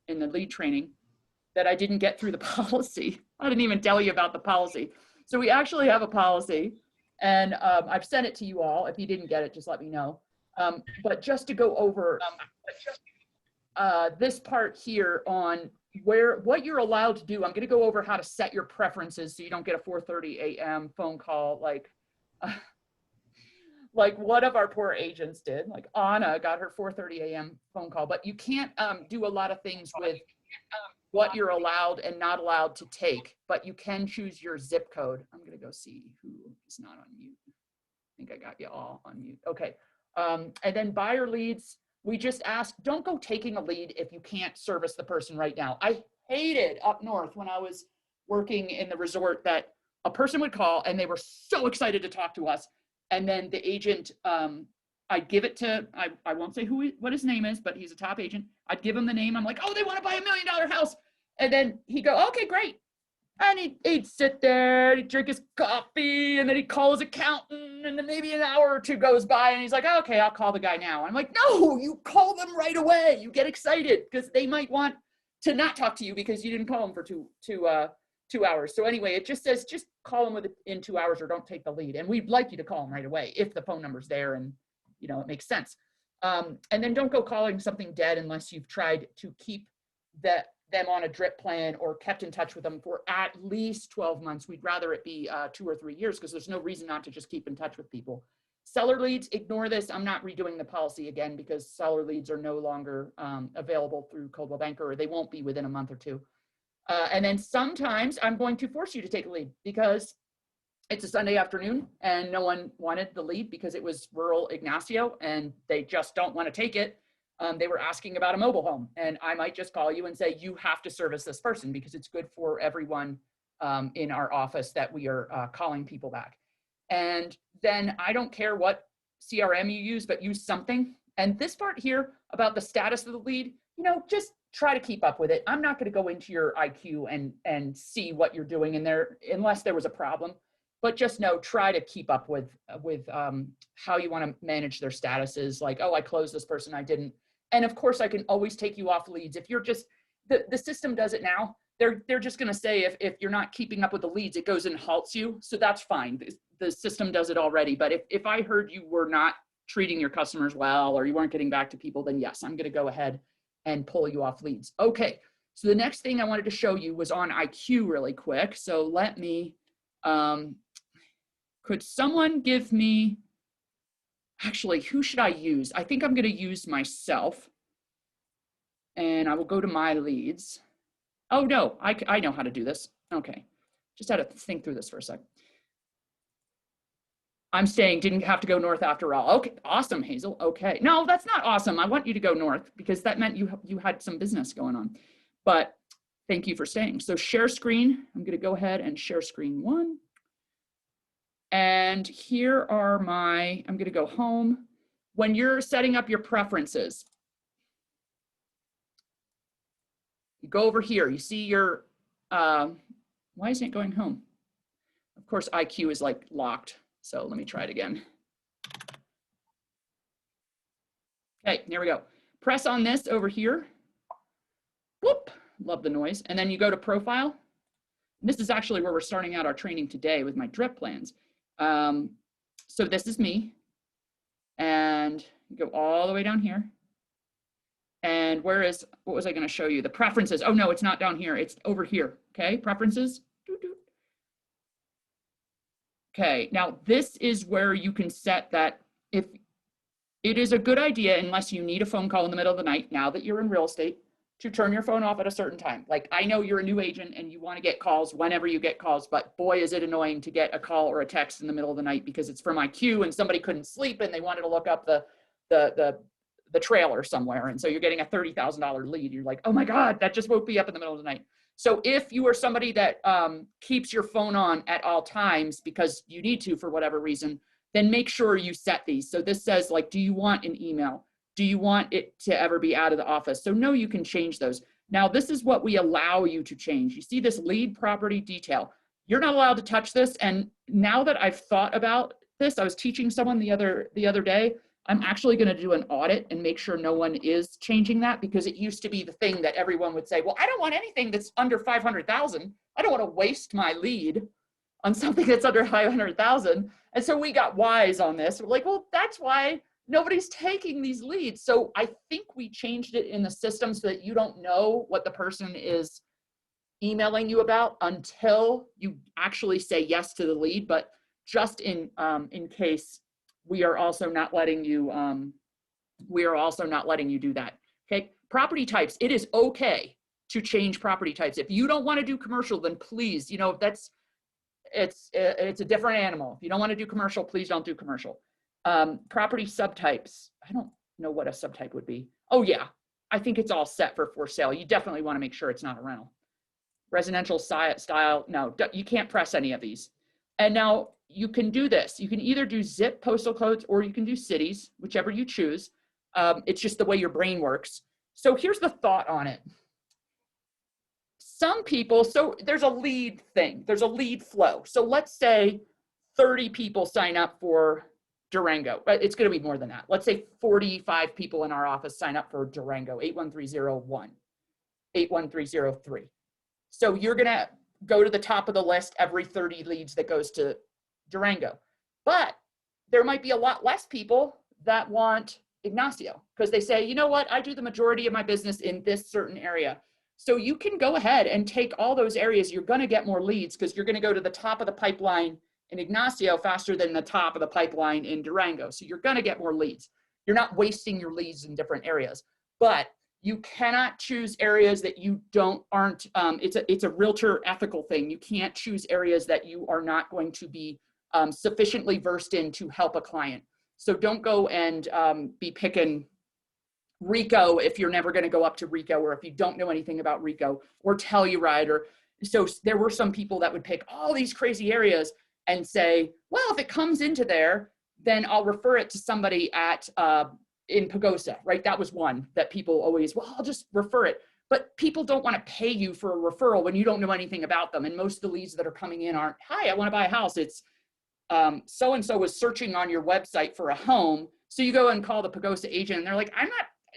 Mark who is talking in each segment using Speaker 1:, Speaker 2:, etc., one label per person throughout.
Speaker 1: in the lead training that I didn't get through the policy. I didn't even tell you about the policy. So we actually have a policy, and I've sent it to you all. If you didn't get it, just let me know. But just to go over this part here on what you're allowed to do, I'm going to go over how to set your preferences so you don't get a 4:30 a.m. phone call like one of our poor agents did. Like Anna got her 4:30 a.m. phone call, but you can't do a lot of things with what you're allowed and not allowed to take, but you can choose your zip code. I'm going to go see who is not on mute. I think I got you all on mute. Okay. And then buyer leads, we just ask, don't go taking a lead if you can't service the person right now. I hated up north when I was working in the resort that a person would call and they were so excited to talk to us. And then the agent, I'd give it to, I won't say what his name is, but he's a top agent. I'd give him the name. I'm like, oh, they want to buy $1 million house. And then he'd go, okay, great. And he'd sit there, he'd drink his coffee, and then he'd call his accountant, and then maybe an hour or two goes by, and he's like, oh, okay, I'll call the guy now. And I'm like, no, you call them right away. You get excited because they might want to not talk to you because you didn't call them for two hours. So anyway, it just says, just call them within 2 hours or don't take the lead. And we'd like you to call them right away if the phone number's there and, you know, it makes sense. And then don't go calling something dead unless you've tried to keep them on a drip plan or kept in touch with them for at least 12 months. We'd rather it be 2 or 3 years because there's no reason not to just keep in touch with people. Seller leads, ignore this. I'm not redoing the policy again because seller leads are no longer available through Coldwell Banker, or they won't be within a month or two. And then sometimes I'm going to force you to take a lead because it's a Sunday afternoon and no one wanted the lead because it was rural Ignacio and they just don't want to take it. They were asking about a mobile home, and I might just call you and say, you have to service this person because it's good for everyone in our office that we are calling people back. And then I don't care what CRM you use, but use something. And this part here about the status of the lead, you know, just try to keep up with it. I'm not going to go into your IQ and see what you're doing in there unless there was a problem. But just know, try to keep up with how you want to manage their statuses. Like, oh, I closed this person, I didn't. And of course, I can always take you off leads. If you're just, the system does it now. They're just going to say if you're not keeping up with the leads, it goes and halts you. So that's fine. The system does it already. But if I heard you were not treating your customers well or you weren't getting back to people, then yes, I'm going to go ahead and pull you off leads. Okay, so the next thing I wanted to show you was on IQ really quick. So let me, could someone give me, actually, who should I use? I think I'm going to use myself. And I will go to my leads. Oh, no, I know how to do this. Okay, just had to think through this for a sec. I'm staying, didn't have to go north after all. Okay, awesome, Hazel. Okay, no, that's not awesome. I want you to go north because that meant you had some business going on. But thank you for staying. So share screen. I'm going to go ahead and share screen 1. And here are I'm going to go home. When you're setting up your preferences, you go over here, you see your, why isn't it going home? Of course, IQ is like locked. So let me try it again. Okay, here we go. Press on this over here. Whoop, love the noise. And then you go to profile. This is actually where we're starting out our training today with my drip plans. So this is me, and you go all the way down here. And what was I going to show you? The preferences. Oh no, it's not down here. It's over here. Okay, preferences. Okay, now this is where you can set that if it is a good idea, unless you need a phone call in the middle of the night, now that you're in real estate, to turn your phone off at a certain time. Like, I know you're a new agent and you want to get calls whenever you get calls, but boy, is it annoying to get a call or a text in the middle of the night because it's from IQ and somebody couldn't sleep and they wanted to look up the trailer somewhere. And so you're getting a $30,000 lead. You're like, oh my God, that just woke me up in the middle of the night. So if you are somebody that keeps your phone on at all times because you need to for whatever reason, then make sure you set these. So this says, like, do you want an email? Do you want it to ever be out of the office? So no, you can change those. Now, this is what we allow you to change. You see this lead property detail. You're not allowed to touch this. And now that I've thought about this, I was teaching someone the other day, I'm actually going to do an audit and make sure no one is changing that, because it used to be the thing that everyone would say, well, I don't want anything that's under 500,000. I don't want to waste my lead on something that's under 500,000. And so we got wise on this. We're like, well, that's why nobody's taking these leads. So I think we changed it in the system so that you don't know what the person is emailing you about until you actually say yes to the lead. But just in case, we are also not letting you do that. Okay, property types. It is okay to change property types. If you don't want to do commercial, then please, you know, it's a different animal. If you don't want to do commercial, please don't do commercial. Property subtypes. I don't know what a subtype would be. Oh yeah, I think it's all set for sale. You definitely want to make sure it's not a rental. Residential style, no, you can't press any of these. And now you can do this. You can either do zip postal codes or you can do cities, whichever you choose. It's just the way your brain works. So here's the thought on it. Some people, so there's a lead thing, there's a lead flow. So let's say 30 people sign up for Durango, but it's going to be more than that. Let's say 45 people in our office sign up for Durango, 81301, 81303. So you're going to go to the top of the list every 30 leads that goes to Durango. But there might be a lot less people that want Ignacio, because they say, you know what, I do the majority of my business in this certain area. So you can go ahead and take all those areas. You're going to get more leads because you're going to go to the top of the pipeline in Ignacio faster than the top of the pipeline in Durango. So you're going to get more leads. You're not wasting your leads in different areas, but you cannot choose areas that you aren't, it's a realtor ethical thing. You can't choose areas that you are not going to be sufficiently versed in to help a client. So don't go and be picking Rico if you're never going to go up to Rico, or if you don't know anything about Rico, or Telluride. Or so there were some people that would pick all these crazy areas and say, well, if it comes into there, then I'll refer it to somebody at in Pagosa, right? That was one that people always, well, I'll just refer it. But people don't want to pay you for a referral when you don't know anything about them. And most of the leads that are coming in aren't, hi, I want to buy a house. It's so-and-so was searching on your website for a home. So you go and call the Pagosa agent and they're like,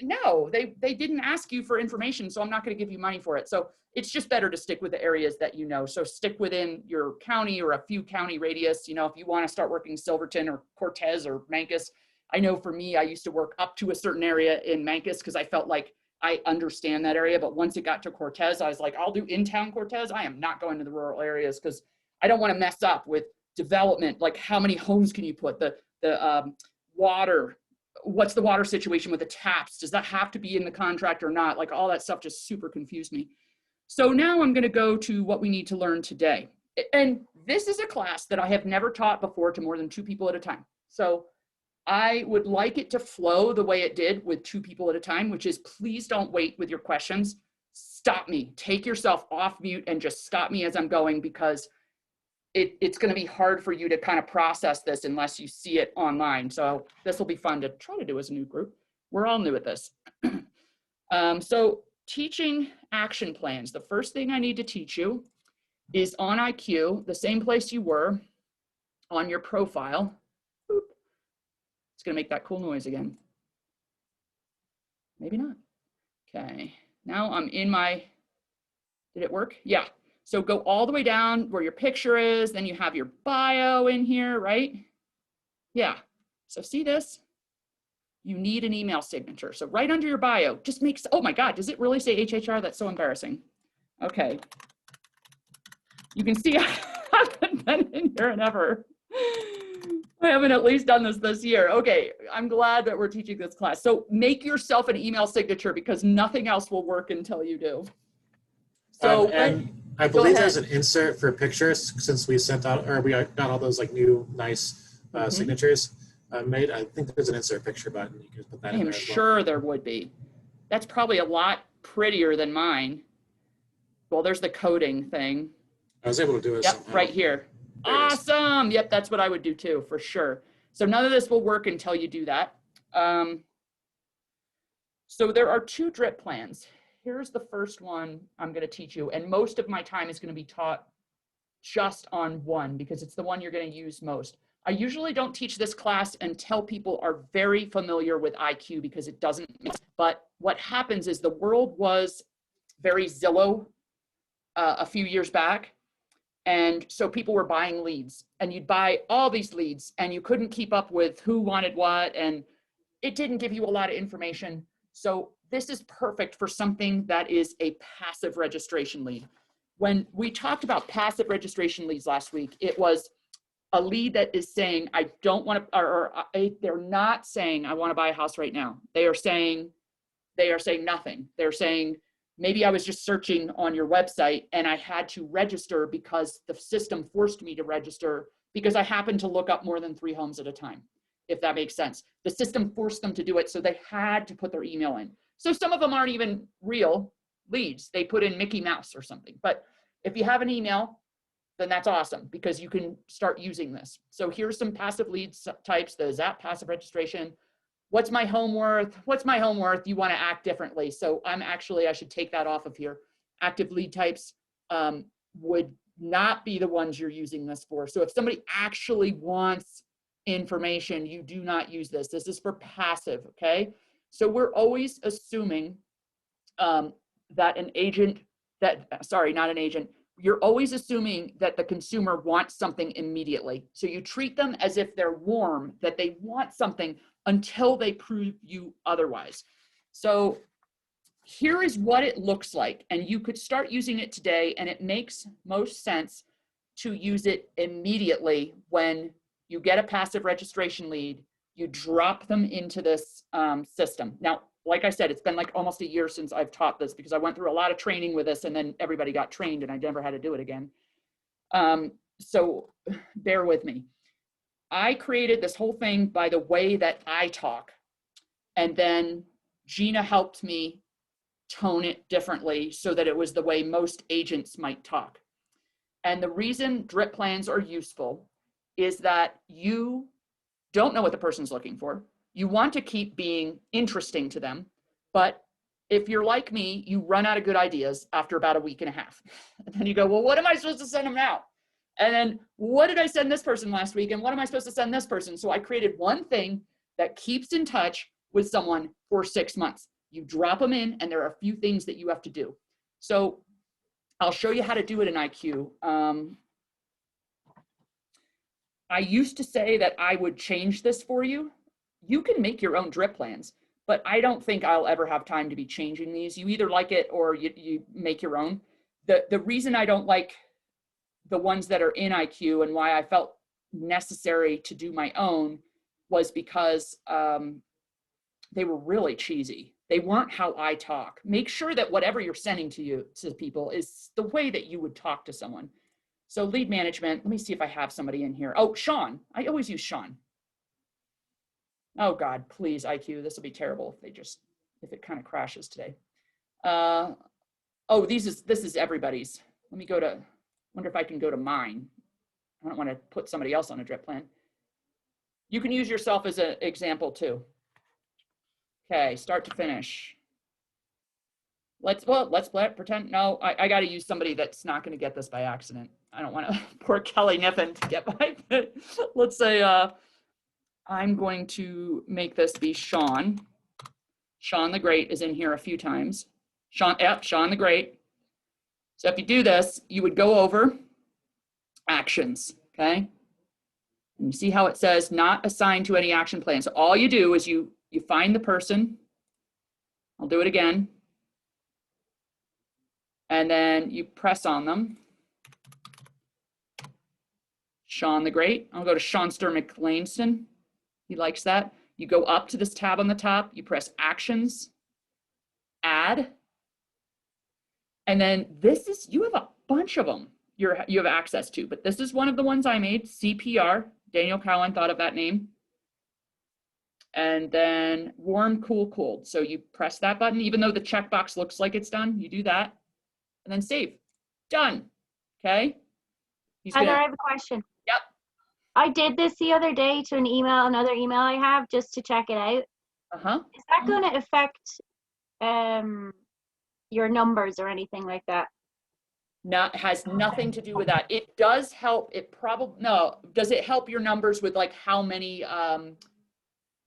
Speaker 1: no, they didn't ask you for information, so I'm not going to give you money for it. So it's just better to stick with the areas that you know. So stick within your county or a few county radius. You know, if you want to start working Silverton or Cortez or Mancos, I know for me, I used to work up to a certain area in Mancos because I felt like I understand that area. But once it got to Cortez, I was like, I'll do in-town Cortez. I am not going to the rural areas because I don't want to mess up with development. Like, how many homes can you put? The water. What's the water situation with the taps? Does that have to be in the contract or not? Like, all that stuff just super confused me. So now I'm going to go to what we need to learn today. And this is a class that I have never taught before to more than 2 people at a time. So I would like it to flow the way it did with 2 people at a time, which is, please don't wait with your questions. Stop me, take yourself off mute and just stop me as I'm going, because it's going to be hard for you to kind of process this unless you see it online. So this will be fun to try to do as a new group. We're all new at this. So teaching action plans. The first thing I need to teach you is on IQ, the same place you were on your profile. Boop. It's going to make that cool noise again. Maybe not. Okay. Now I'm in my, did it work? Yeah. So go all the way down where your picture is, then you have your bio in here, right? Yeah, so see this? You need an email signature. So right under your bio, just makes, oh my God, does it really say HHR? That's so embarrassing. Okay. You can see I haven't been in here in ever. I haven't at least done this year. Okay, I'm glad that we're teaching this class. So make yourself an email signature, because nothing else will work until you do. So
Speaker 2: and I believe there's an insert for pictures, since we sent out, or we got all those like new nice signatures made. I think there's an insert picture button. You can put that in there as well.
Speaker 1: I'm sure there would be. That's probably a lot prettier than mine. Well, there's the coding thing.
Speaker 2: I was able to do it.
Speaker 1: Yep, right here. Awesome. Yep, that's what I would do too, for sure. So none of this will work until you do that. So there are 2 drip plans. Here's the first one I'm going to teach you, and most of my time is going to be taught just on one, because it's the one you're going to use most. I usually don't teach this class until people are very familiar with IQ because it doesn't, but what happens is the world was very Zillow a few years back. And so people were buying leads, and you'd buy all these leads and you couldn't keep up with who wanted what, and it didn't give you a lot of information. So this is perfect for something that is a passive registration lead. When we talked about passive registration leads last week, it was a lead that is saying, I don't want to, or they're not saying, I want to buy a house right now. They are saying nothing. They're saying, maybe I was just searching on your website and I had to register because the system forced me to register because I happened to look up more than 3 homes at a time, if that makes sense. The system forced them to do it, so they had to put their email in. So some of them aren't even real leads. They put in Mickey Mouse or something. But if you have an email, then that's awesome because you can start using this. So here's some passive leads types, the Zap passive registration. What's my home worth? What's my home worth? You want to act differently. So I should take that off of here. Active lead types would not be the ones you're using this for. So if somebody actually wants information, you do not use this. This is for passive, okay? So we're always assuming that an agent, not an agent, you're always assuming that the consumer wants something immediately. So you treat them as if they're warm, that they want something until they prove you otherwise. So here is what it looks like. And you could start using it today, and it makes most sense to use it immediately when you get a passive registration lead, you drop them into this system. Now, like I said, it's been like almost a year since I've taught this because I went through a lot of training with this and then everybody got trained and I never had to do it again. So bear with me. I created this whole thing by the way that I talk. And then Gina helped me tone it differently so that it was the way most agents might talk. And the reason drip plans are useful is that you don't know what the person's looking for. You want to keep being interesting to them, but if you're like me, you run out of good ideas after about a week and a half. And then you go, well, what am I supposed to send them now? And then what did I send this person last week? And what am I supposed to send this person? So I created one thing that keeps in touch with someone for 6 months. You drop them in and there are a few things that you have to do. So I'll show you how to do it in IQ. I used to say that I would change this for you. You can make your own drip plans, but I don't think I'll ever have time to be changing these. You either like it or you make your own. The reason I don't like the ones that are in IQ and why I felt necessary to do my own was because they were really cheesy. They weren't how I talk. Make sure that whatever you're sending to people is the way that you would talk to someone. So lead management, let me see if I have somebody in here. Oh, Sean, I always use Sean. Oh God, please IQ, this will be terrible if it kind of crashes today. Oh, this is everybody's. Let me wonder if I can go to mine. I don't want to put somebody else on a drip plan. You can use yourself as an example too. Okay, start to finish. Let's pretend, no, I got to use somebody that's not going to get this by accident. I don't want to, poor Kelly Niffen to get by. Let's say I'm going to make this be Sean. Sean the Great is in here a few times. Sean the Great. So if you do this, you would go over actions, okay? And you see how it says not assigned to any action plan. So all you do is you find the person. I'll do it again. And then you press on them. Sean the Great. I'll go to Sean McLeanston. He likes that. You go up to this tab on the top. You press Actions, Add. And then you have a bunch of them you have access to, but this is one of the ones I made, CPR. Daniel Cowan thought of that name. And then warm, cool, cold. So you press that button, even though the checkbox looks like it's done, you do that. And then save. Done. Okay.
Speaker 3: Heather, I have a question.
Speaker 1: Yep.
Speaker 3: I did this the other day to another email I have just to check it out. Is that going to affect your numbers or anything like that?
Speaker 1: Has nothing to do with that. It does help. It probably, no, does it help your numbers with like how many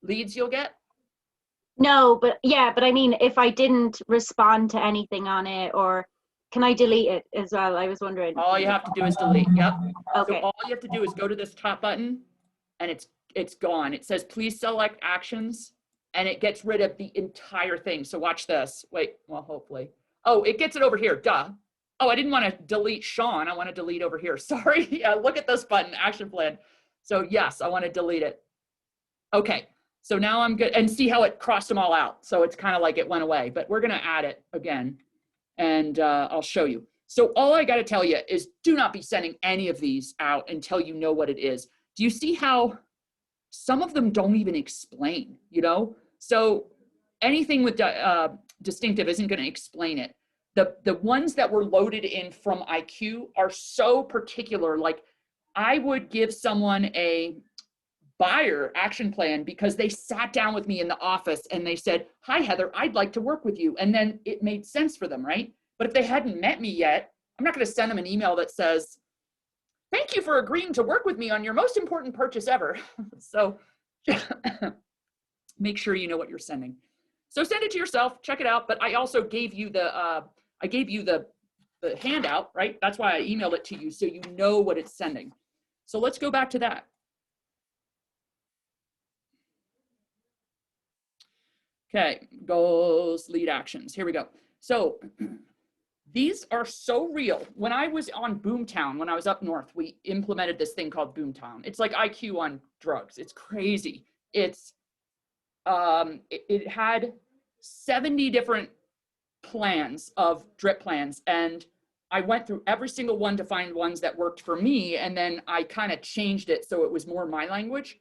Speaker 1: leads you'll get?
Speaker 3: No, but yeah, but I mean, if I didn't respond to anything on it, or can I delete it as well? I was wondering.
Speaker 1: All you have to do is delete. Yep.
Speaker 3: Okay.
Speaker 1: So all you have to do is go to this top button and it's gone. It says, please select actions, and it gets rid of the entire thing. So watch this. Wait, well, hopefully. Oh, it gets it over here. Duh. Oh, I didn't want to delete Sean. I want to delete over here. Sorry. Yeah, look at this button, action plan. So yes, I want to delete it. Okay. So now I'm good. And see how it crossed them all out. So it's kind of like it went away, but we're going to add it again. And I'll show you. So all I got to tell you is do not be sending any of these out until you know what it is. Do you see how some of them don't even explain, you know? So anything with distinctive isn't going to explain it. The ones that were loaded in from IQ are so particular. Like I would give someone a buyer action plan because they sat down with me in the office and they said, hi, Heather, I'd like to work with you. And then it made sense for them, right? But if they hadn't met me yet, I'm not going to send them an email that says, thank you for agreeing to work with me on your most important purchase ever. So make sure you know what you're sending. So send it to yourself, check it out. But I also gave you the handout, right? That's why I emailed it to you so you know what it's sending. So let's go back to that. Okay, goals, lead actions. Here we go. So these are so real. When I was on Boomtown, when I was up north, we implemented this thing called Boomtown. It's like IQ on drugs. It's crazy. It's it had 70 different plans of drip plans, and I went through every single one to find ones that worked for me, and then I kind of changed it so it was more my language.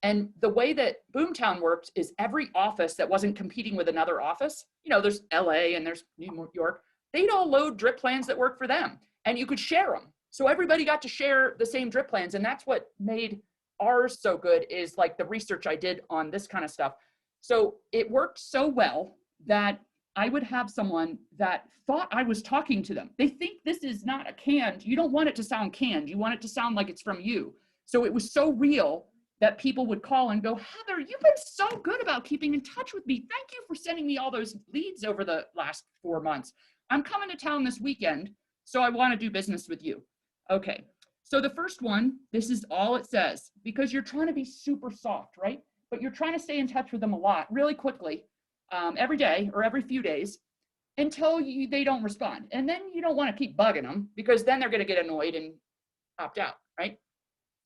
Speaker 1: And the way that Boomtown worked is every office that wasn't competing with another office, you know, there's LA and there's New York, they'd all load drip plans that worked for them, and you could share them. So everybody got to share the same drip plans. And that's what made ours so good, is like the research I did on this kind of stuff. So it worked so well that I would have someone that thought I was talking to them. They think this is not a canned. You don't want it to sound canned. You want it to sound like it's from you. So it was so real that people would call and go, Heather, you've been so good about keeping in touch with me. Thank you for sending me all those leads over the last 4 months. I'm coming to town this weekend, so I want to do business with you. Okay, so the first one, this is all it says, because you're trying to be super soft, right? But you're trying to stay in touch with them a lot, really quickly, every day or every few days, until they don't respond. And then you don't want to keep bugging them, because then they're going to get annoyed and opt out, right?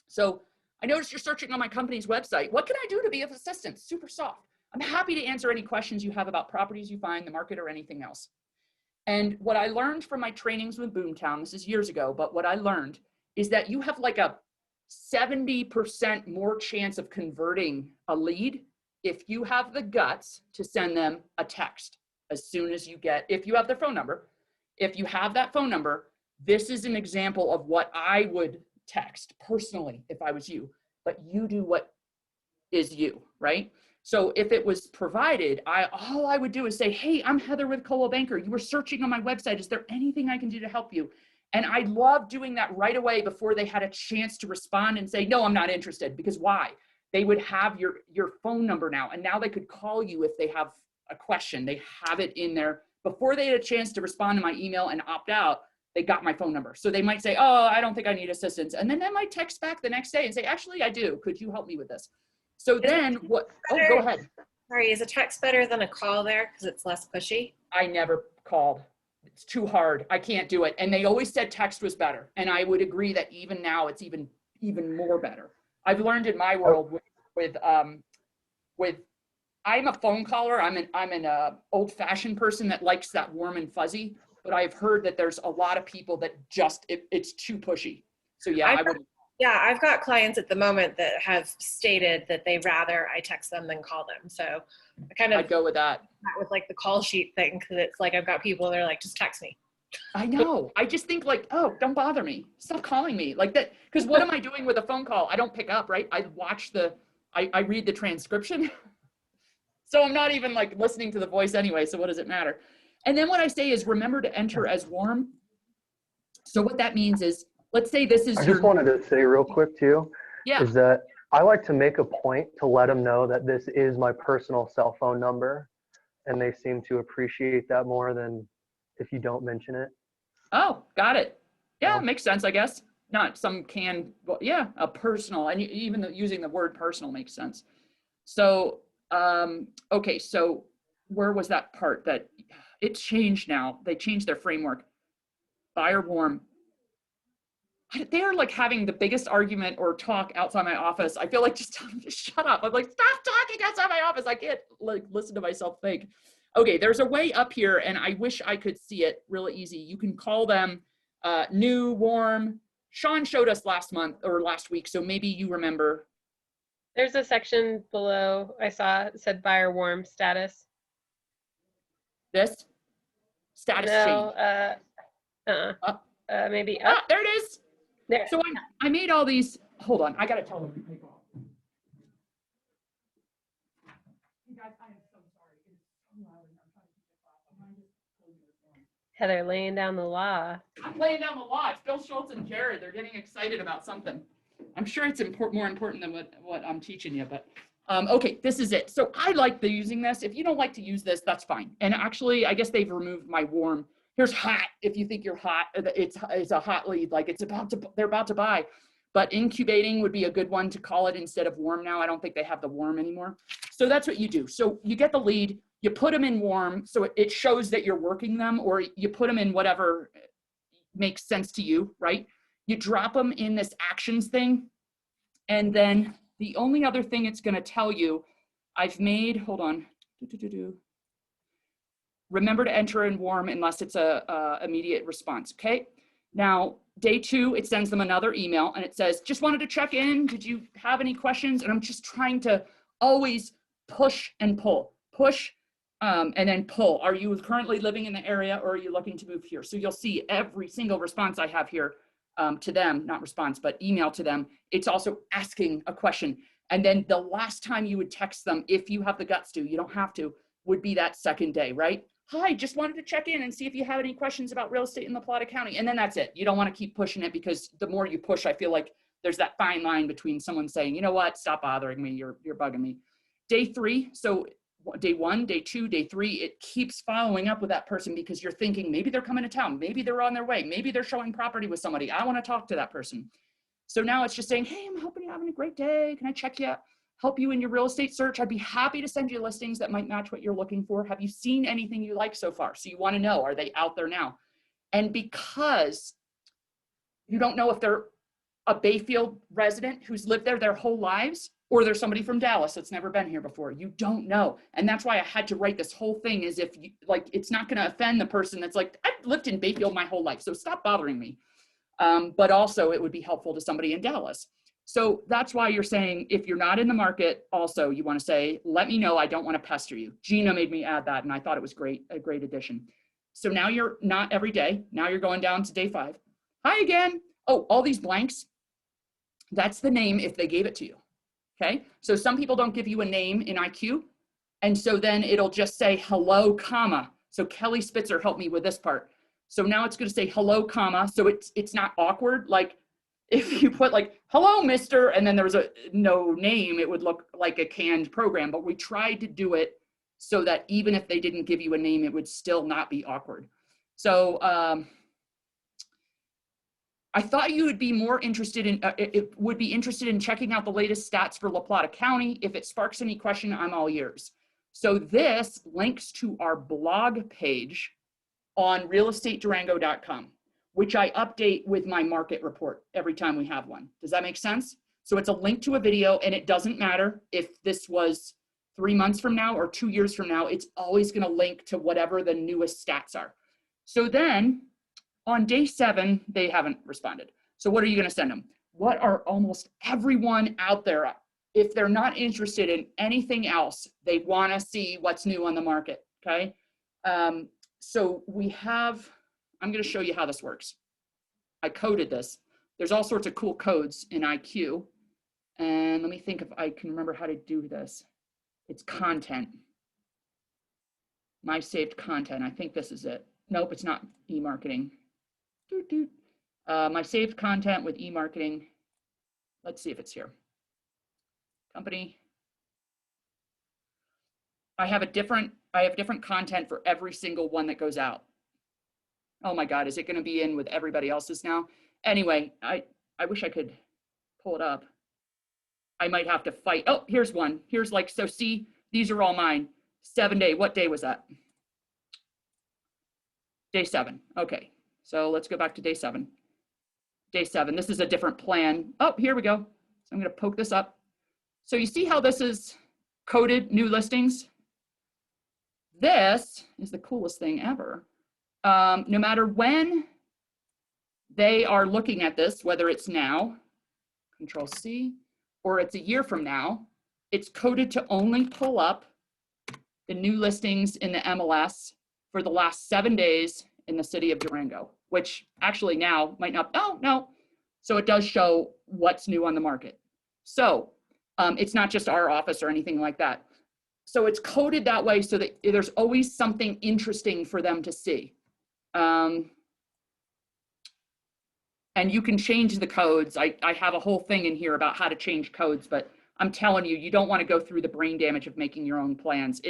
Speaker 1: So I noticed you're searching on my company's website. What can I do to be of assistance? Super soft. I'm happy to answer any questions you have about properties you find, the market, or anything else. And what I learned from my trainings with Boomtown, this is years ago, but what I learned is that you have like a 70% more chance of converting a lead if you have the guts to send them a text as soon as you get, if you have their phone number. If you have that phone number, this is an example of what I would text personally if I was you, but you do what is you, right? So if it was provided, all I would do is say, hey, I'm Heather with Coldwell Banker. You were searching on my website. Is there anything I can do to help you? And I love doing that right away before they had a chance to respond and say, no, I'm not interested. Because why? They would have your phone number now, and now they could call you if they have a question. They have it in there. Before they had a chance to respond to my email and opt out, they got my phone number. So they might say, oh, I don't think I need assistance. And then they might text back the next day and say, actually, I do. Could you help me with this? So then what, oh, go ahead.
Speaker 4: Sorry, is a text better than a call there because it's less pushy?
Speaker 1: I never called. It's too hard. I can't do it. And they always said text was better. And I would agree that even now it's even more better. I've learned in my world with I'm a phone caller. I'm an old-fashioned person that likes that warm and fuzzy. But I've heard that there's a lot of people that just, it's too pushy. So yeah, I would.
Speaker 4: Yeah, I've got clients at the moment that have stated that they rather I text them than call them. So I'd
Speaker 1: go with that.
Speaker 4: With like the call sheet thing, because it's like I've got people that are like, just text me.
Speaker 1: I know. I just think like, oh, don't bother me. Stop calling me like that. Because what am I doing with a phone call? I don't pick up, right? I watch I read the transcription. So I'm not even like listening to the voice anyway. So what does it matter? And then what I say is remember to enter as warm. So what that means is, let's say this is
Speaker 5: I
Speaker 1: your,
Speaker 5: just wanted to say real quick too,
Speaker 1: yeah,
Speaker 5: is that I like to make a point to let them know that this is my personal cell phone number, and they seem to appreciate that more than if you don't mention it.
Speaker 1: oh, got it. Yeah,
Speaker 5: So,
Speaker 1: makes sense, I guess. Not some canned, well, yeah, a personal, and even using the word personal makes sense. So, okay, so where was that part that it's changed now? They changed their framework. Buyer warm. They're like having the biggest argument or talk outside my office. I feel like just tell them to shut up. I'm like, stop talking outside my office. I can't like listen to myself think. Okay, there's a way up here, and I wish I could see it really easy. You can call them new, warm. Sean showed us last month or last week, so maybe you remember.
Speaker 6: There's a section below I saw it said buyer warm status.
Speaker 1: This status
Speaker 6: No,
Speaker 1: change.
Speaker 6: maybe up.
Speaker 1: There it is.
Speaker 6: There.
Speaker 1: So I made all these. Hold on, I gotta tell them to take off. You guys, I am so sorry. It is so loud, and I'm trying to keep it quiet. I'm trying to close this one.
Speaker 6: Heather laying down the law.
Speaker 1: I'm laying down the law. It's Bill Schultz and Jared. They're getting excited about something. I'm sure it's more important than what I'm teaching you, but okay, this is it. So I like using this. If you don't like to use this, that's fine. And actually, I guess they've removed my warm. Here's hot. If you think you're hot, it's a hot lead, like they're about to buy. But incubating would be a good one to call it instead of warm now. I don't think they have the warm anymore. So that's what you do. So you get the lead, you put them in warm, so it shows that you're working them, or you put them in whatever makes sense to you, right? You drop them in this actions thing. And then the only other thing it's going to tell you, I've made, hold on. Remember to enter in warm unless it's a immediate response, okay? Now, day 2, it sends them another email and it says, just wanted to check in. Did you have any questions? And I'm just trying to always push and pull, push and then pull. Are you currently living in the area or are you looking to move here? So you'll see every single response I have here to them, not response, but email to them. It's also asking a question. And then the last time you would text them, if you have the guts to, you don't have to, would be that second day, right? Hi, just wanted to check in and see if you have any questions about real estate in La Plata County. And then that's it. You don't want to keep pushing it because the more you push, I feel like there's that fine line between someone saying, you know what, stop bothering me, you're bugging me. Day 3, so day 1, day 2, day 3, it keeps following up with that person because you're thinking maybe they're coming to town, maybe they're on their way, maybe they're showing property with somebody. I want to talk to that person. So now it's just saying, hey, I'm hoping you're having a great day. Can I check you out? Help you in your real estate search? I'd be happy to send you listings that might match what you're looking for. Have you seen anything you like so far? So you want to know, are they out there now? And because you don't know if they're a Bayfield resident who's lived there their whole lives, or there's somebody from Dallas that's never been here before. You don't know. And that's why I had to write this whole thing as if you, like, it's not going to offend the person that's like, I've lived in Bayfield my whole life, so stop bothering me. But also it would be helpful to somebody in Dallas. So that's why you're saying, if you're not in the market, also you want to say, let me know, I don't want to pester you. Gina made me add that and I thought it was great, a great addition. So now you're not every day. Now you're going down to day 5. Hi again. Oh, all these blanks. That's the name if they gave it to you. Okay. So some people don't give you a name in IQ. And so then it'll just say hello, comma. So Kelly Spitzer helped me with this part. So now it's going to say hello, comma. So it's not awkward. Like if you put like, hello, mister, and then there was no name, it would look like a canned program. But we tried to do it so that even if they didn't give you a name, it would still not be awkward. So I thought you would be more interested in, interested in checking out the latest stats for La Plata County. If it sparks any question, I'm all ears. So this links to our blog page on realestatedurango.com, which I update with my market report every time we have one. Does that make sense? So it's a link to a video, and it doesn't matter if this was 3 months from now or 2 years from now, it's always going to link to whatever the newest stats are. So then on day 7, they haven't responded. So what are you going to send them? What are almost everyone out there, if they're not interested in anything else, they want to see what's new on the market, okay? So we have, I'm going to show you how this works. I coded this. There's all sorts of cool codes in IQ. And let me think if I can remember how to do this. It's content. My saved content. I think this is it. Nope, it's not e-marketing. My saved content with e-marketing. Let's see if it's here. Company. I have different content for every single one that goes out. Oh my God, is it going to be in with everybody else's now? Anyway, I wish I could pull it up. I might have to fight. Oh, here's one. Here's like, so see, these are all mine. 7 day, what day was that? Day 7, okay. So let's go back to day 7. Day 7, this is a different plan. Oh, here we go. So I'm gonna poke this up. So you see how this is coded new listings? This is the coolest thing ever. No matter when they are looking at this, whether it's now, Control C, or it's a year from now, it's coded to only pull up the new listings in the MLS for the last 7 days in the city of Durango, which actually now might not, oh, no. So it does show what's new on the market. So it's not just our office or anything like that. So it's coded that way so that there's always something interesting for them to see. And you can change the codes. I have a whole thing in here about how to change codes, but I'm telling you, you don't want to go through the brain damage of making your own plans.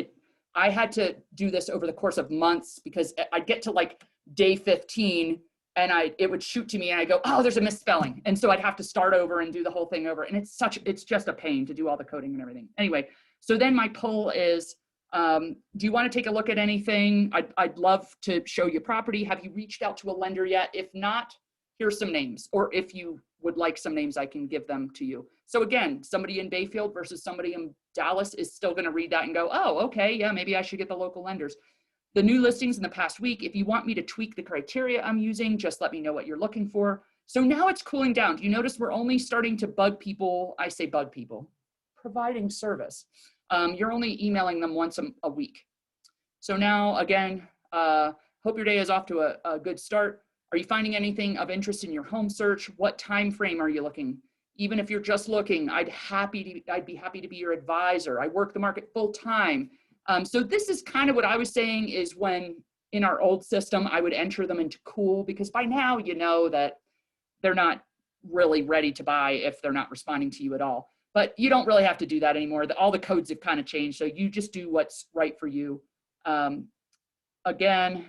Speaker 1: I had to do this over the course of months because I'd get to like day 15 and it would shoot to me and I go, oh, there's a misspelling. And so I'd have to start over and do the whole thing over. And it's just a pain to do all the coding and everything. Anyway, so then my poll is, do you want to take a look at anything? I'd love to show you property. Have you reached out to a lender yet? If not, here's some names. Or if you would like some names, I can give them to you. So again, somebody in Bayfield versus somebody in Dallas is still going to read that and go, oh, okay, yeah, maybe I should get the local lenders. The new listings in the past week, if you want me to tweak the criteria I'm using, just let me know what you're looking for. So now it's cooling down. Do you notice we're only starting to bug people? I say bug people, providing service. You're only emailing them once a week. So now, again, hope your day is off to a good start. Are you finding anything of interest in your home search? What time frame are you looking? Even if you're just looking, I'd be happy to be your advisor. I work the market full time. So this is kind of what I was saying is when in our old system, I would enter them into cool because by now you know that they're not really ready to buy if they're not responding to you at all. But you don't really have to do that anymore. All the codes have kind of changed. So you just do what's right for you. Again,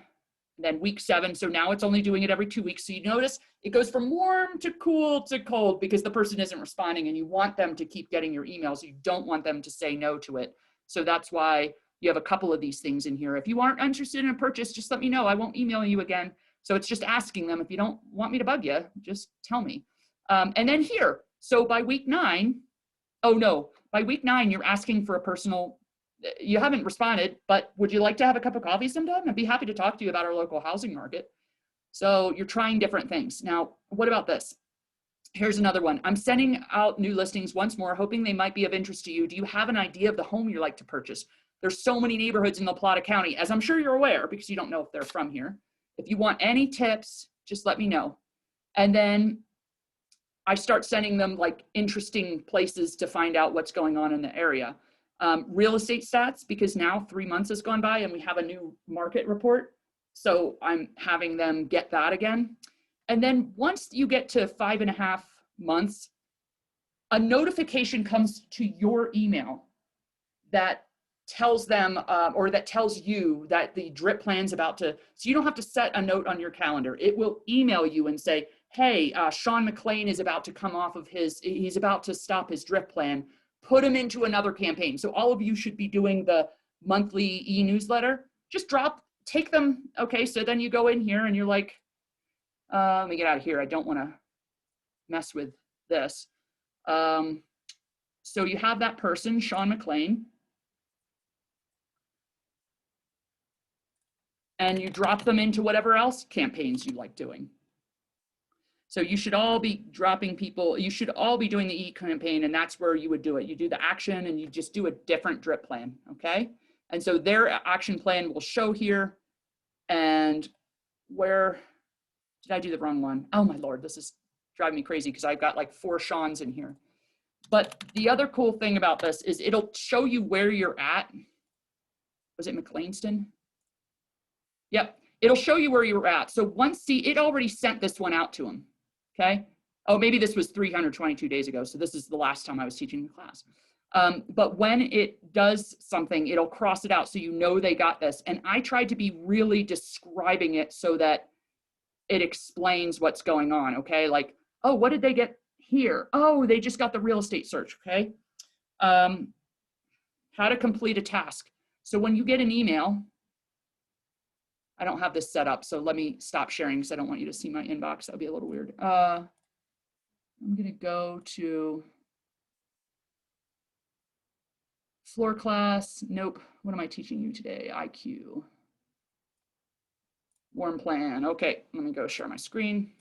Speaker 1: then week 7. So now it's only doing it every 2 weeks. So you notice it goes from warm to cool to cold because the person isn't responding and you want them to keep getting your emails. You don't want them to say no to it. So that's why you have a couple of these things in here. If you aren't interested in a purchase, just let me know. I won't email you again. So it's just asking them, if you don't want me to bug you, just tell me. And then here, so by week 9, oh no, by week 9, you're asking for a personal, you haven't responded, but would you like to have a cup of coffee sometime? I'd be happy to talk to you about our local housing market. So you're trying different things. Now, what about this? Here's another one. I'm sending out new listings once more, hoping they might be of interest to you. Do you have an idea of the home you'd like to purchase? There's so many neighborhoods in La Plata County, as I'm sure you're aware, because you don't know if they're from here. If you want any tips, just let me know. And then I start sending them like interesting places to find out what's going on in the area. Real estate stats, because now 3 months has gone by and we have a new market report. So I'm having them get that again. And then once you get to 5.5 months, a notification comes to your email that tells them or that tells you that the drip plan's about to, so you don't have to set a note on your calendar. It will email you and say, hey, Sean McLean is about to come off of he's about to stop his drip plan. Put him into another campaign. So all of you should be doing the monthly e-newsletter. Just take them. Okay, so then you go in here and you're like, let me get out of here. I don't want to mess with this. So you have that person, Sean McLean. And you drop them into whatever else campaigns you like doing. So you should all be dropping people, you should all be doing the e-campaign, and that's where you would do it. You do the action and you just do a different drip plan, okay? And so their action plan will show here. And where, did I do the wrong one? Oh my Lord, this is driving me crazy because I've got like 4 Seans in here. But the other cool thing about this is it'll show you where you're at. Was it McLeanston? Yep, it'll show you where you're at. So once, see, it already sent this one out to him. okay? Oh, maybe this was 322 days ago. So this is the last time I was teaching the class. But when it does something, it'll cross it out so you know they got this. And I tried to be really describing it so that it explains what's going on, okay? Like, oh, what did they get here? Oh, they just got the real estate search, okay? How to complete a task. So when you get an email, I don't have this set up, so let me stop sharing because I don't want you to see my inbox. That'd be a little weird. I'm gonna go to floor class. Nope. What am I teaching you today? IQ. Warm plan. Okay, let me go share my screen.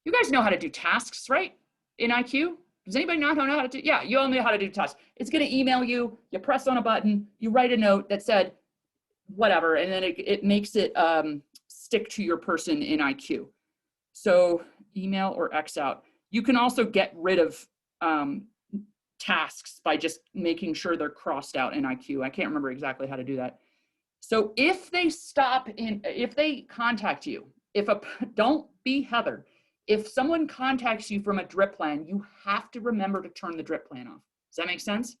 Speaker 1: You guys know how to do tasks, right? In IQ? Does anybody not know how to do? Yeah, you all know how to do tasks. It's gonna email you, you press on a button, you write a note that said whatever, and then it makes it stick to your person in IQ. So email or X out. You can also get rid of tasks by just making sure they're crossed out in IQ. I can't remember exactly how to do that. So if they contact you, don't be Heather. If someone contacts you from a drip plan, you have to remember to turn the drip plan off. Does that make sense?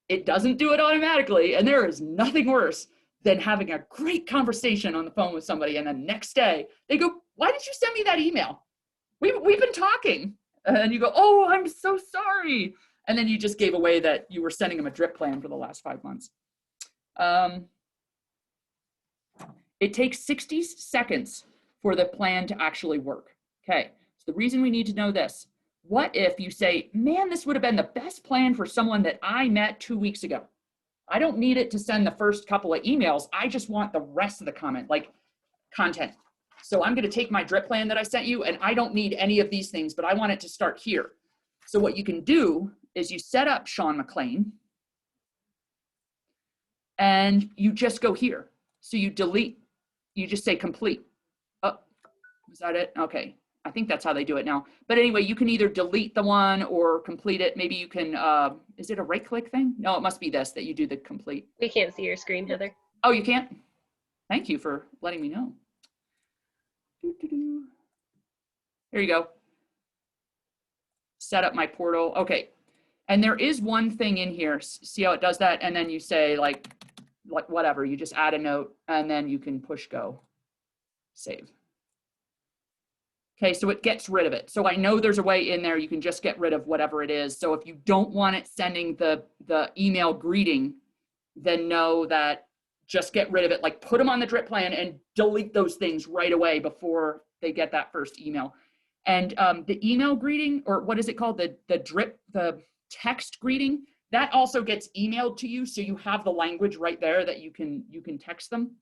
Speaker 1: It doesn't do it automatically, and there is nothing worse than having a great conversation on the phone with somebody, and the next day they go, "Why did you send me that email? We've been talking." And you go, "Oh, I'm so sorry." And then you just gave away that you were sending them a drip plan for the last 5 months. It takes 60 seconds for the plan to actually work. Okay, so the reason we need to know this, what if you say, man, this would have been the best plan for someone that I met 2 weeks ago. I don't need it to send the first couple of emails. I just want the rest of the content. So I'm gonna take my drip plan that I sent you, and I don't need any of these things, but I want it to start here. So what you can do is you set up Sean McLean, and you just go here. So you delete, you just say complete. Oh, was that it? Okay. I think that's how they do it now. But anyway, you can either delete the one or complete it. Maybe you can, is it a right click thing? No, it must be this, that you do the complete.
Speaker 6: We can't see your screen, Heather.
Speaker 1: Oh, you can't? Thank you for letting me know. There you go. Set up my portal. Okay. And there is one thing in here. See how it does that? And then you say like whatever, you just add a note and then you can push go, save. Okay, so it gets rid of it. So I know there's a way in there you can just get rid of whatever it is. So if you don't want it sending the email greeting, then know that just get rid of it. Like put them on the drip plan and delete those things right away before they get that first email. And the email greeting, or what is it called? The text greeting, that also gets emailed to you. So you have the language right there that you can text them.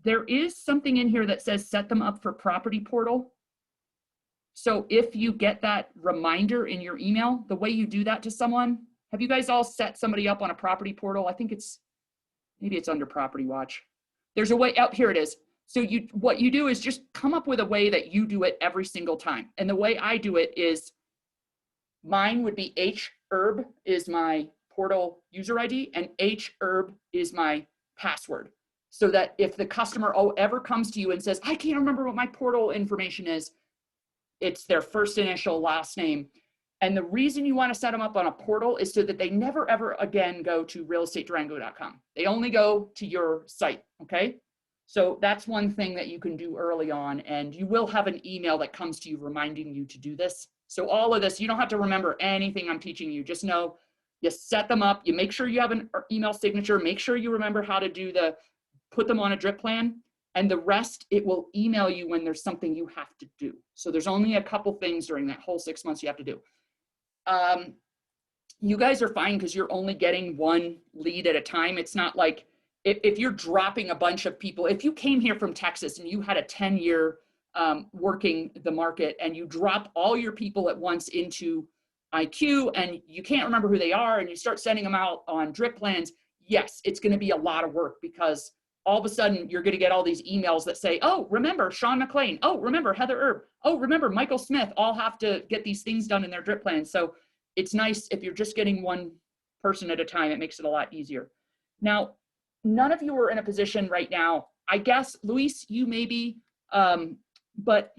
Speaker 1: There is something in here that says set them up for property portal. So if you get that reminder in your email, the way you do that to someone, have you guys all set somebody up on a property portal? I think maybe it's under property watch. There's a way out here, it is. So what you do is just come up with a way that you do it every single time. And the way I do it is, mine would be HERB is my portal user ID and HERB is my password. So that if the customer ever comes to you and says, I can't remember what my portal information is, it's their first initial last name. And the reason you want to set them up on a portal is so that they never, ever again go to realestatedurango.com. They only go to your site, okay? So that's one thing that you can do early on, and you will have an email that comes to you reminding you to do this. So all of this, you don't have to remember anything I'm teaching you. Just know you set them up, you make sure you have an email signature, make sure you remember how to do put them on a drip plan, and the rest, it will email you when there's something you have to do. So there's only a couple things during that whole 6 months you have to do. You guys are fine because you're only getting one lead at a time. It's not like if you're dropping a bunch of people, if you came here from Texas and you had a 10-year working the market and you drop all your people at once into IQ and you can't remember who they are and you start sending them out on drip plans, yes, it's going to be a lot of work because all of a sudden you're going to get all these emails that say, oh, remember Sean McLean. Oh, remember Heather Erb. Oh, remember Michael Smith. All have to get these things done in their drip plans. So it's nice if you're just getting one person at a time, it makes it a lot easier. Now, none of you are in a position right now, I guess, Luis, you may be, but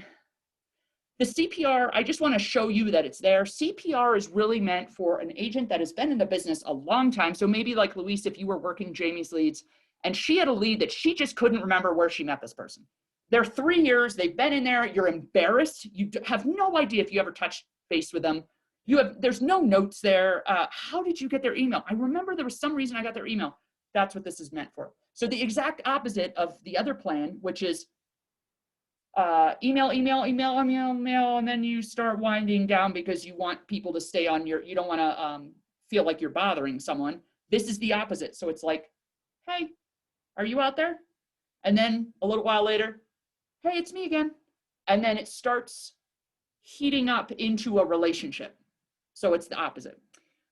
Speaker 1: The CPR, I just want to show you that it's there. CPR is really meant for an agent that has been in the business a long time. So maybe like Luis, if you were working Jamie's leads and she had a lead that she just couldn't remember where she met this person. They're 3 years, they've been in there, you're embarrassed. You have no idea if you ever touched base with them. There's no notes there. How did you get their email? I remember there was some reason I got their email. That's what this is meant for. So the exact opposite of the other plan, which is email, and then you start winding down because you want people to stay on you don't want to feel like you're bothering someone. This is the opposite. So it's like, hey, are you out there? And then a little while later, hey, it's me again. And then it starts heating up into a relationship. So it's the opposite.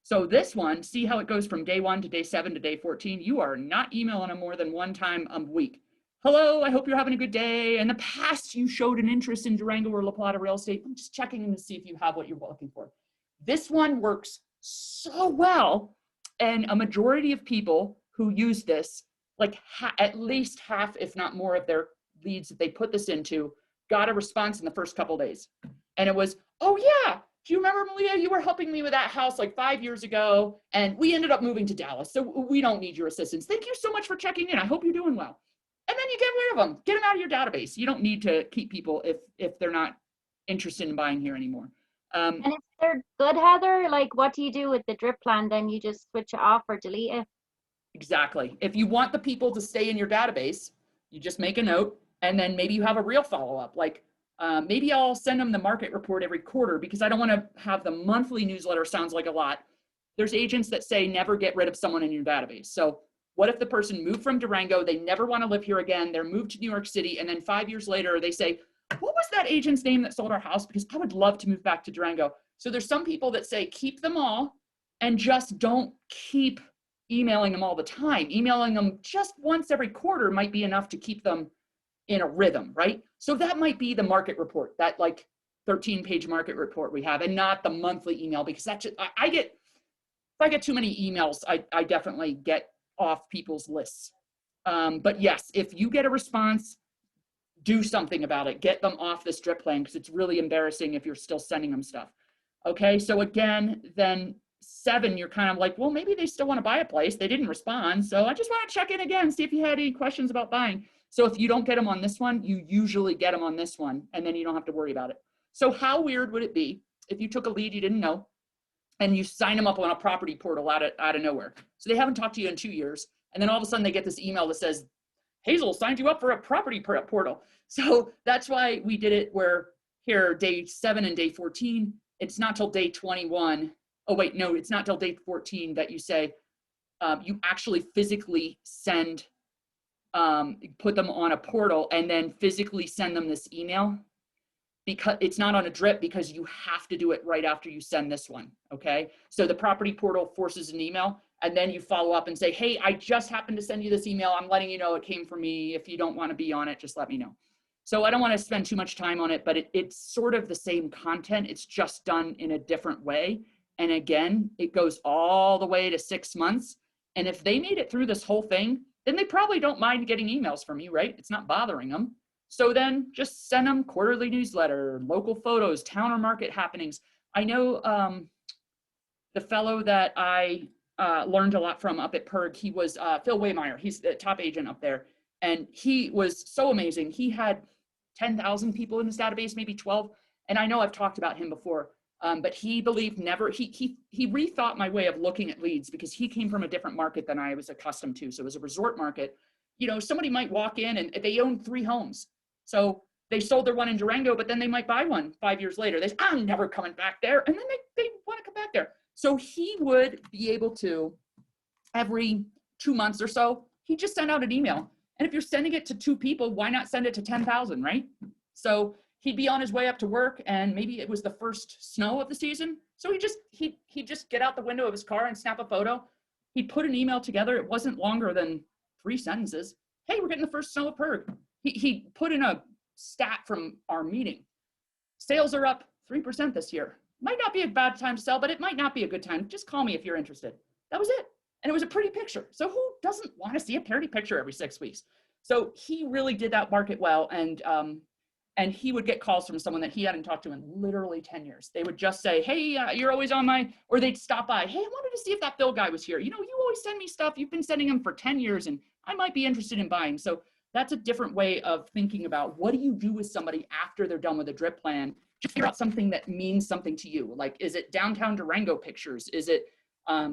Speaker 1: So this one, see how it goes from day 1 to day 7 to day 14. You are not emailing them more than 1 time a week. Hello, I hope you're having a good day. In the past, you showed an interest in Durango or La Plata real estate. I'm just checking in to see if you have what you're looking for. This one works so well. And a majority of people who use this, like at least half, if not more of their leads that they put this into, got a response in the first couple of days. And it was, oh yeah, do you remember, Malia, you were helping me with that house like 5 years ago, and we ended up moving to Dallas, so we don't need your assistance. Thank you so much for checking in. I hope you're doing well. And then you get rid of them. Get them out of your database. You don't need to keep people if they're not interested in buying here anymore.
Speaker 3: And if they're good, Heather, like what do you do with the drip plan? Then you just switch it off or delete it?
Speaker 1: Exactly. If you want the people to stay in your database, you just make a note, and then maybe you have a real follow-up. Like maybe I'll send them the market report every quarter because I don't want to have the monthly newsletter. Sounds like a lot. There's agents that say never get rid of someone in your database. So what if the person moved from Durango, they never want to live here again, they're moved to New York City, and then 5 years later they say, what was that agent's name that sold our house? Because I would love to move back to Durango. So there's some people that say keep them all and just don't keep emailing them all the time. Emailing them just once every quarter might be enough to keep them in a rhythm, right? So that might be the market report, that like 13-page market report we have, and not the monthly email, because that's just, if I get too many emails, I definitely get off people's lists. But yes, if you get a response, do something about it. Get them off this drip plan because it's really embarrassing if you're still sending them stuff. Okay, so again, then 7, you're kind of like, well, maybe they still want to buy a place. They didn't respond. So I just want to check in again, see if you had any questions about buying. So if you don't get them on this one, you usually get them on this one, and then you don't have to worry about it. So how weird would it be if you took a lead you didn't know and you sign them up on a property portal out of nowhere? So they haven't talked to you in 2 years. And then all of a sudden they get this email that says, Hazel signed you up for a property portal. So that's why we did it where here, day 7 and day 14, it's not till day 21. Oh wait, no, it's not till day 14 that you say, you actually physically send, put them on a portal and then physically send them this email, because it's not on a drip, because you have to do it right after you send this one. Okay. So the property portal forces an email, and then you follow up and say, hey, I just happened to send you this email. I'm letting you know it came from me. If you don't want to be on it, just let me know. So I don't want to spend too much time on it, but it's sort of the same content. It's just done in a different way. And again, it goes all the way to 6 months. And if they made it through this whole thing, then they probably don't mind getting emails from you, right? It's not bothering them. So then just send them quarterly newsletter, local photos, town or market happenings. I know the fellow that I learned a lot from up at PERG, he was Phil Waymeyer. He's the top agent up there. And he was so amazing. He had 10,000 people in his database, maybe 12. And I know I've talked about him before, but he believed never, he rethought my way of looking at leads, because he came from a different market than I was accustomed to. So it was a resort market. You know, somebody might walk in and they own 3 homes. So they sold their one in Durango, but then they might buy one 5 years later. They say, I'm never coming back there. And then they want to come back there. So he would be able to, every 2 months or so, he just sent out an email. And if you're sending it to 2 people, why not send it to 10,000, right? So he'd be on his way up to work, and maybe it was the first snow of the season. So he'd just get out the window of his car and snap a photo. He'd put an email together. It wasn't longer than 3 sentences. Hey, we're getting the first snow of PERG. He put in a stat from our meeting. Sales are up 3% this year. Might not be a bad time to sell, but it might not be a good time. Just call me if you're interested. That was it. And it was a pretty picture. So who doesn't want to see a pretty picture every 6 weeks? So he really did that market well. And And he would get calls from someone that he hadn't talked to in literally 10 years. They would just say, hey, you're always on my, or they'd stop by. Hey, I wanted to see if that Bill guy was here. You know, you always send me stuff. You've been sending them for 10 years and I might be interested in buying. So that's a different way of thinking about what do you do with somebody after they're done with a drip plan? Just figure out something that means something to you. Like, is it downtown Durango pictures? Is it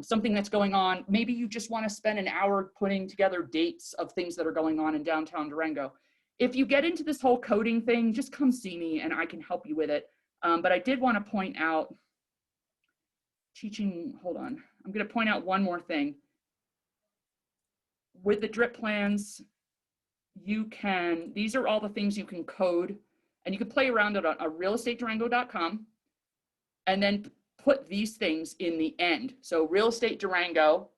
Speaker 1: something that's going on? Maybe you just want to spend an hour putting together dates of things that are going on in downtown Durango. If you get into this whole coding thing, just come see me and I can help you with it. But I did want to point out hold on. I'm going to point out one more thing. With the drip plans, these are all the things you can code, and you can play around it on realestatedurango.com and then put these things in the end. So real estate Durango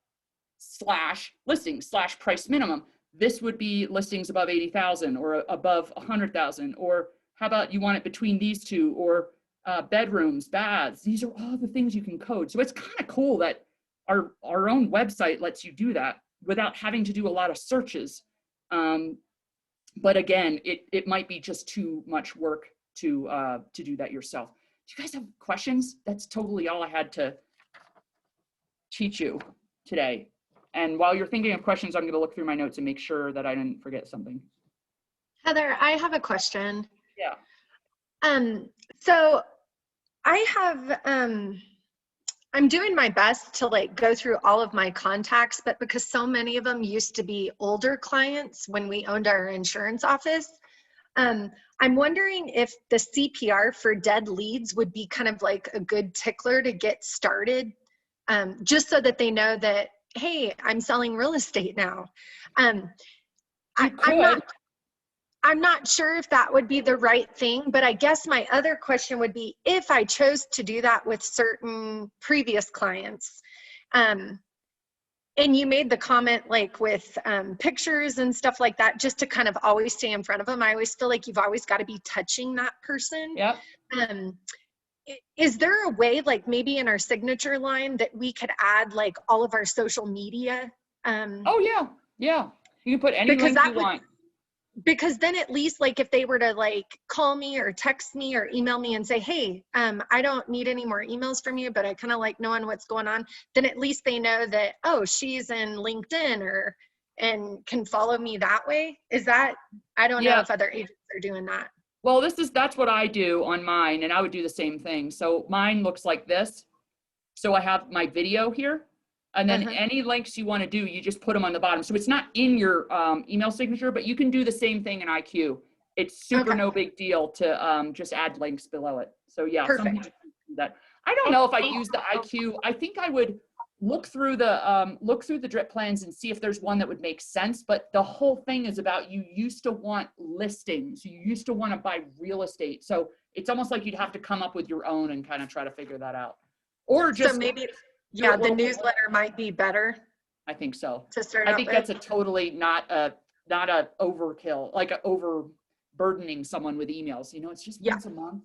Speaker 1: /listings /price minimum. This would be listings above 80,000 or above 100,000, or how about you want it between these two, or bedrooms, baths. These are all the things you can code. So it's kind of cool that our own website lets you do that without having to do a lot of searches. But again, it might be just too much work to do that yourself. Do you guys have questions? That's totally all I had to teach you today. And while you're thinking of questions, I'm going to look through my notes and make sure that I didn't forget something.
Speaker 7: Heather, I have a question.
Speaker 1: Yeah.
Speaker 7: So I have, I'm doing my best to like go through all of my contacts, but because so many of them used to be older clients when we owned our insurance office, I'm wondering if the CPR for dead leads would be kind of like a good tickler to get started, just so that they know that, hey, I'm selling real estate now. I'm not sure if that would be the right thing, but I guess my other question would be if I chose to do that with certain previous clients. And you made the comment like with pictures and stuff like that, just to kind of always stay in front of them. I always feel like you've always got to be touching that person.
Speaker 1: Yep.
Speaker 7: Is there a way, like maybe in our signature line, that we could add like all of our social media?
Speaker 1: Oh yeah, yeah. You can put any link you want.
Speaker 7: Because then at least like if they were to like call me or text me or email me and say, hey, I don't need any more emails from you, but I kind of like knowing what's going on, then at least they know that, oh, she's in LinkedIn and can follow me that way. Is that, I don't know if other agents are doing that.
Speaker 1: Well, that's what I do on mine, and I would do the same thing. So mine looks like this. So I have my video here, and then any links you want to do, you just put them on the bottom. So it's not in your email signature, but you can do the same thing in IQ. It's super no big deal to just add links below it. So yeah, some people do that. I don't know if I use the IQ. I think I would look through the drip plans and see if there's one that would make sense. But the whole thing is about, you used to want listings. You used to want to buy real estate. So it's almost like you'd have to come up with your own and kind of try to figure that out. Or just
Speaker 7: so maybe, yeah, the newsletter might be better.
Speaker 1: I think so.
Speaker 7: To start
Speaker 1: I think that's a totally not a overkill, like a overburdening someone with emails. You know, it's just once a month.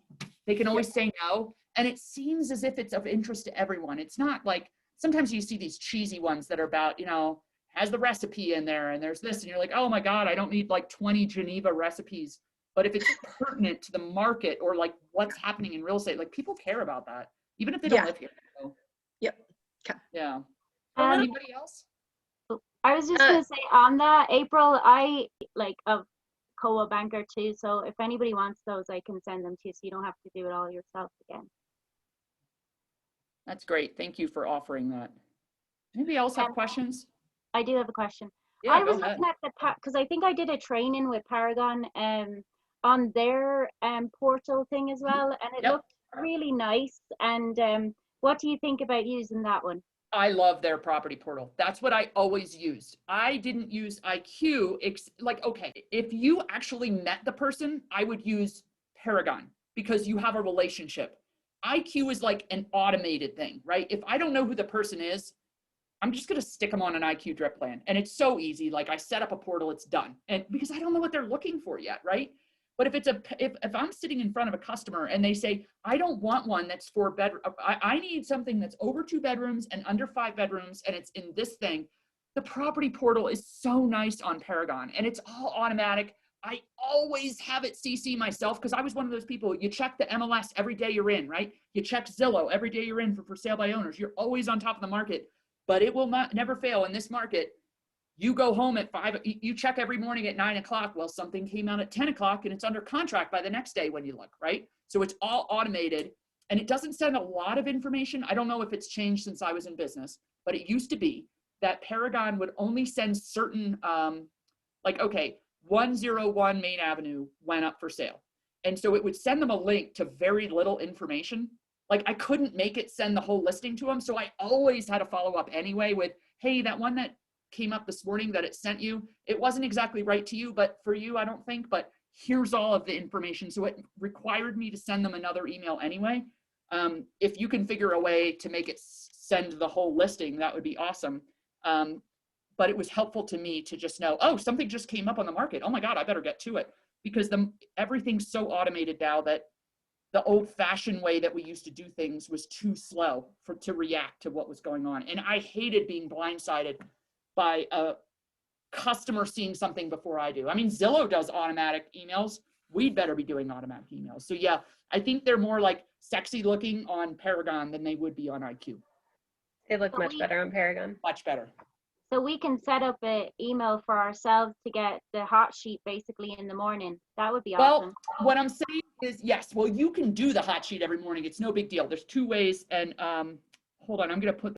Speaker 1: They can always say no. And it seems as if it's of interest to everyone. It's not like, sometimes you see these cheesy ones that are about, you know, has the recipe in there and there's this, and you're like, oh my God, I don't need like 20 Geneva recipes. But if it's pertinent to the market or like what's happening in real estate, like people care about that, even if they don't live here. So,
Speaker 7: Okay.
Speaker 1: Yeah. Anybody else?
Speaker 3: I was just gonna say on that, April, I like a COA banker too. So if anybody wants those, I can send them to you, so you don't have to do it all yourself again.
Speaker 1: That's great. Thank you for offering that. Anybody else have questions?
Speaker 3: I do have a question.
Speaker 1: Yeah,
Speaker 3: I was looking at because I think I did a training with Paragon on their portal thing as well, and it looked really nice. And what do you think about using that one?
Speaker 1: I love their property portal. That's what I always used. I didn't use IQ. Like, okay, if you actually met the person, I would use Paragon because you have a relationship. IQ is like an automated thing, right? If I don't know who the person is, I'm just going to stick them on an IQ drip plan. And it's so easy. Like I set up a portal, it's done. And because I don't know what they're looking for yet, right? But if I'm sitting in front of a customer and they say, I don't want one that's 4 bedrooms, I need something that's over 2 bedrooms and under 5 bedrooms, and it's in this thing. The property portal is so nice on Paragon, and it's all automatic. I always have it CC myself because I was one of those people, you check the MLS every day you're in, right? You check Zillow every day you're in for sale by owners. You're always on top of the market, but it will never fail in this market. You go home at 5, you check every morning at 9 o'clock. Well, something came out at 10 o'clock and it's under contract by the next day when you look, right? So it's all automated and it doesn't send a lot of information. I don't know if it's changed since I was in business, but it used to be that Paragon would only send certain, like, okay, 101 Main Avenue went up for sale. And so it would send them a link to very little information. Like I couldn't make it send the whole listing to them. So I always had to follow up anyway with, hey, that one that came up this morning that it sent you, it wasn't exactly right to you, but for you, I don't think, but here's all of the information. So it required me to send them another email anyway. If you can figure a way to make it send the whole listing, that would be awesome. But it was helpful to me to just know, oh, something just came up on the market. Oh my God, I better get to it. Because everything's so automated now that the old fashioned way that we used to do things was too slow to react to what was going on. And I hated being blindsided by a customer seeing something before I do. I mean, Zillow does automatic emails. We'd better be doing automatic emails. So yeah, I think they're more like sexy looking on Paragon than they would be on IQ.
Speaker 6: They look much better on Paragon.
Speaker 1: Much better.
Speaker 3: So we can set up an email for ourselves to get the hot sheet basically in the morning. That would be awesome.
Speaker 1: Well, what I'm saying is, yes, well, you can do the hot sheet every morning. It's no big deal. There's 2 ways. And hold on, I'm going to put